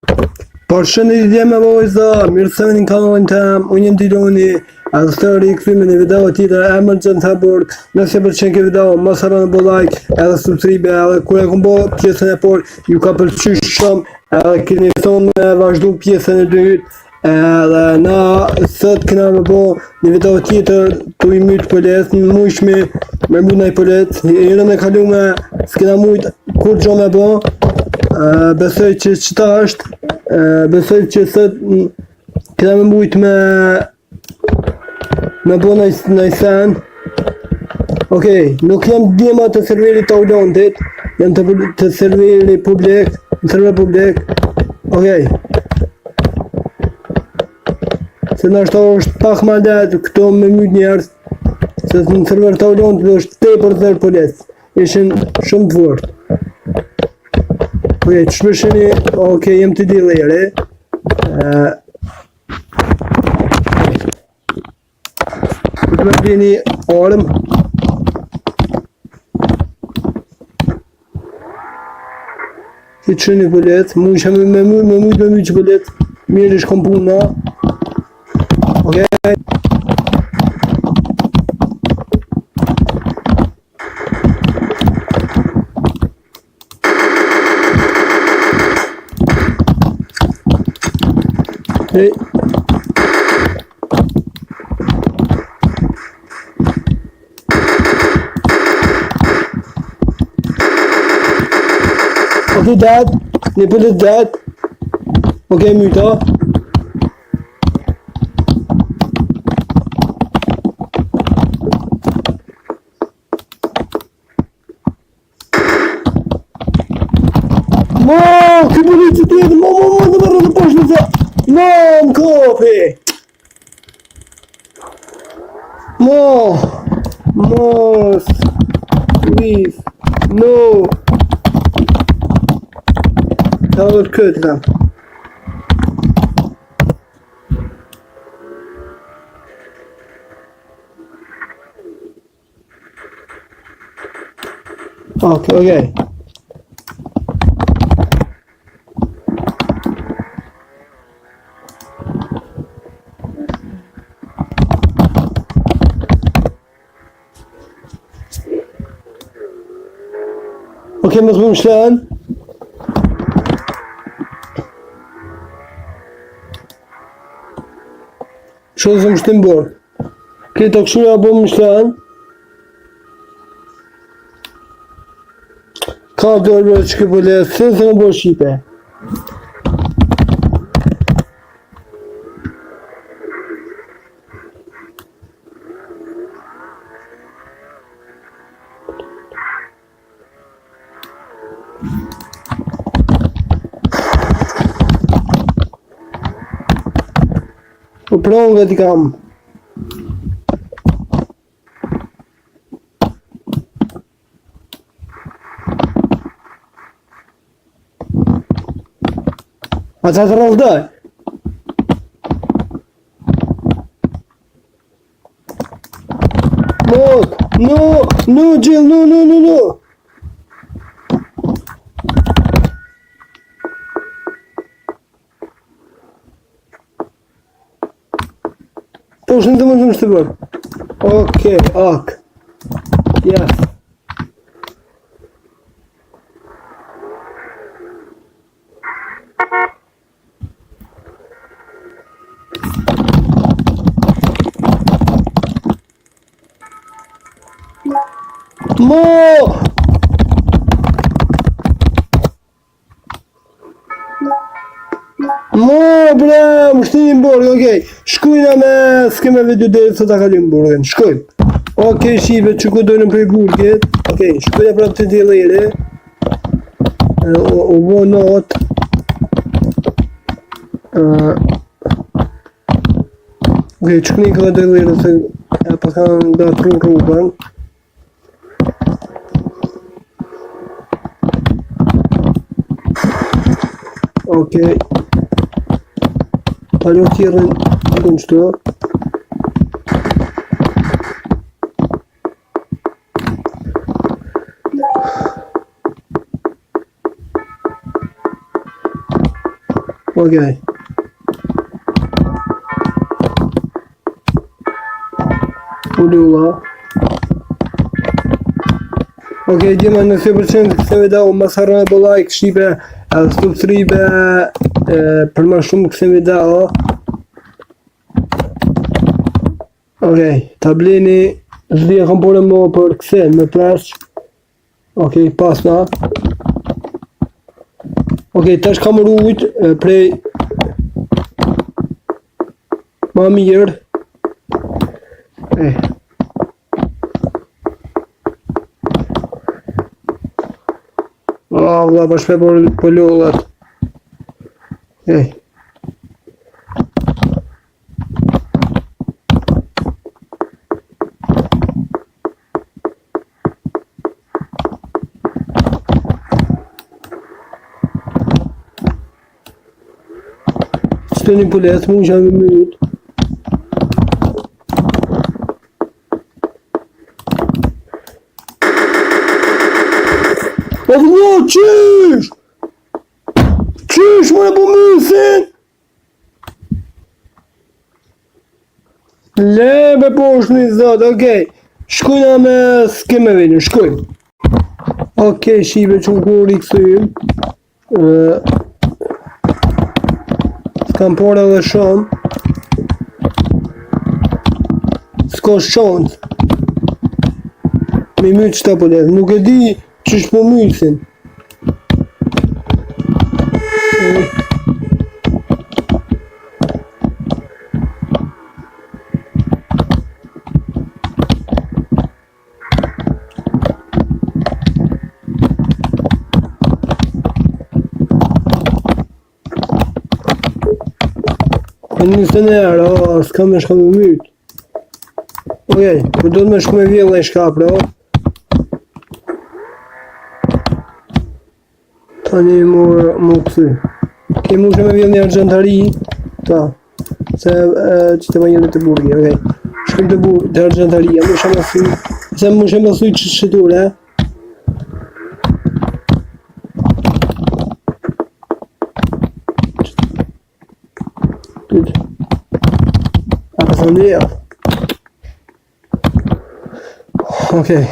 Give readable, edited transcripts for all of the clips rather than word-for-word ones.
Përshëndetje me vojza, mirë se vini në kanalin tem, unë jam Diloni, edhe së të rikëthime në video tjetër Emergent Abort. Nëse pëlqen këtë video, mos harroni të bëni like, edhe subscribe, edhe kur e kam bërë pjesën e parë, ju ka pëlqyer shumë, edhe keni thonë me vazhdu pjesën e dytë. Edhe na sot kena me bërë një video tjetër të i mytë pëllet, në mujshme me mujt në i pëllet, jërën e kalume, s'kena mujt kur gjo me bërë. Besoj që qëta është, besoj që sot këna me mujt me bo në i sen. Okej, nuk jam djema të serverit të Aulantit, jam të serveri publik, në server publik. Okej, se nështë është pak ma letë këto me myt njerës, se në server të Aulantit është tepër zërë polis, ishin shumë të vërtë. Okej, që shpesheni, okej, jem të dilere. Këtë me bje një arëm. Këtë që një pëllet, mu isha me mujt që pëllet, mirë ishë kom puna. Okej. Hey. Okay, Dad. Ne pëllet Dad. Okay, myta. Mo, që pëllet që tjetë, mo, dhe mërë dhe pashtë në të. Mom, coffee! Mos, please, no. Ta vërë këtë kam. Okay. Okej, mos më shlan. Shumë zë më shtim bërë. Këtë këshuja bo më shlan. Ka dërë që këtë pëllet, se më bërë Shqipe. Po pronë nga t'i kam. A qa të rrëvdaj? No, Jill, no. Po është në të më të bërë. Okej, ok. Yes. Bre, më shtinim burgë, okej. Shkujna me s'keme video dhe së ta kalim burgën, shkujmë. Okej, shive që ku dojnë prej burgët. Okej, shkujna prap të dilere. O vo not. Okej, që këni këlla dilere se e pa kanë da tru rrugën. Okej. Alo tjerën të në qëto. Okej. Ullua. Okej, djema në 100% këse video, mos harroni bo like, shipe, edhe subscribe për më shumë këse video. Okej, ta bleni zhvija kam pore më për këse me presh. Okej, pasna. Okej, tash kam rrujt prej ma mirë. Allah, pa shpe për lullat. Qëtë një pulet, mu që në minut. Allah, qysh! Qysh, më në po mësin! Lebe po është një zotë, okej. Shkujna me s'keme vini, shkujnë. Okej, shive që më kur i kësujnë. S'kam por edhe shumë. S'ko shonë. Mi mytë qëta po letë, nuk e di qysh po mytësin. Nëse në erë, s'ka me shka me mytë. Okej, për do të me shku me vjella i shkapre, tani më këthy. Okej, mu shë me vjellë një argentari, ta, se që të vanjële të burgi, okej. Shkum të argentaria, mu shë me thuj, se mu shë me thuj që shëture, A pasën dhe okej.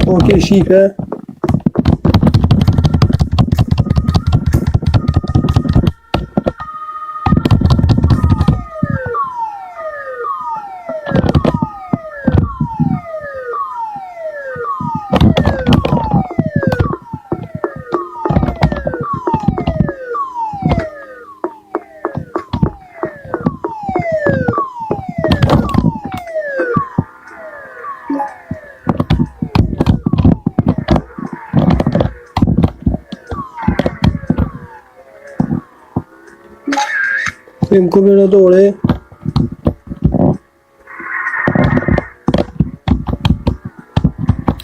Okej, shipe. Këmë kombinatore.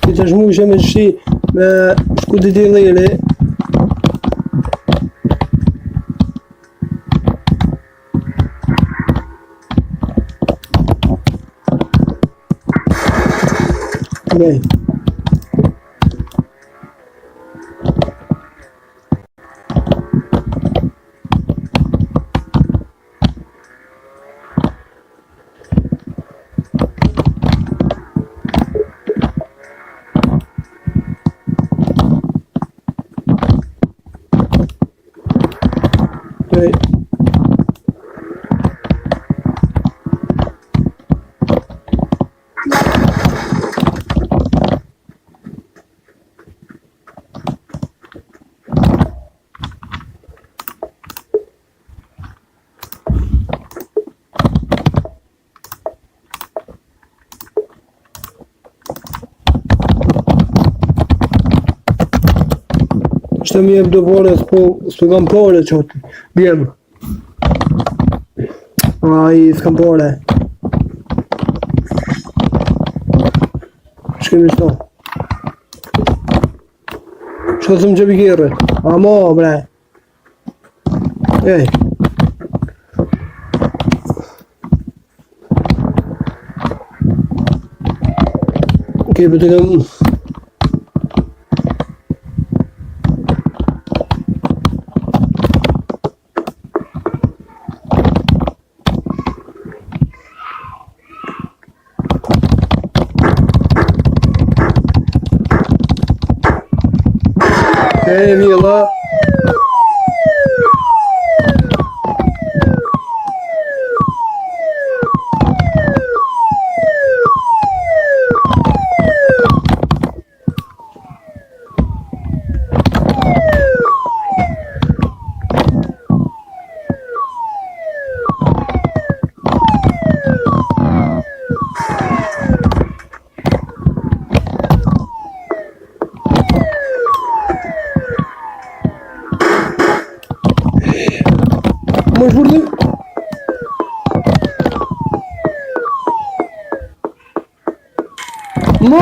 Këtë është mushe me shi me shkutit i lere. Okej. Shtë mi e do pore, s'po kam pore qotë, bjem. Ai, s'kam pore. Shkemi shto. Shkësëm që pikirë. Amo, bre. Ej. Okej, bo tego... Ej, Mila. Mas burada... Mo!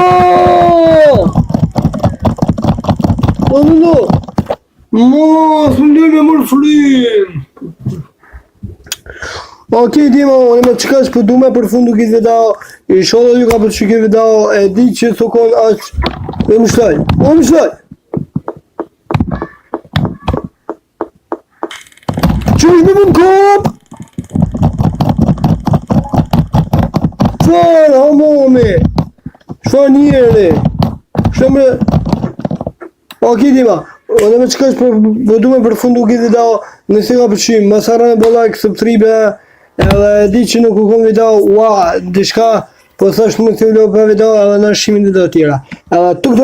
Ano? Mo! Sulim e mërë sulim! Okej, Dima, unë me qëka që përdu me përfundu këtë video. I shoda ju ka përqy këtë video. E di që thukon aqë. E më shlaj. O më shlaj! Që është me më në kop? Shfar, hamome! Shfar njere! Shfar... Okej, Dima, unë me qëka që përdu me përfundu këtë video. Nëse ka përqy, masara me like, subscribe. Edhe di që nuk u kom video, ua, dishka, po thash më të vlog për video, edhe në shimin dhe të tjera. Edhe tuk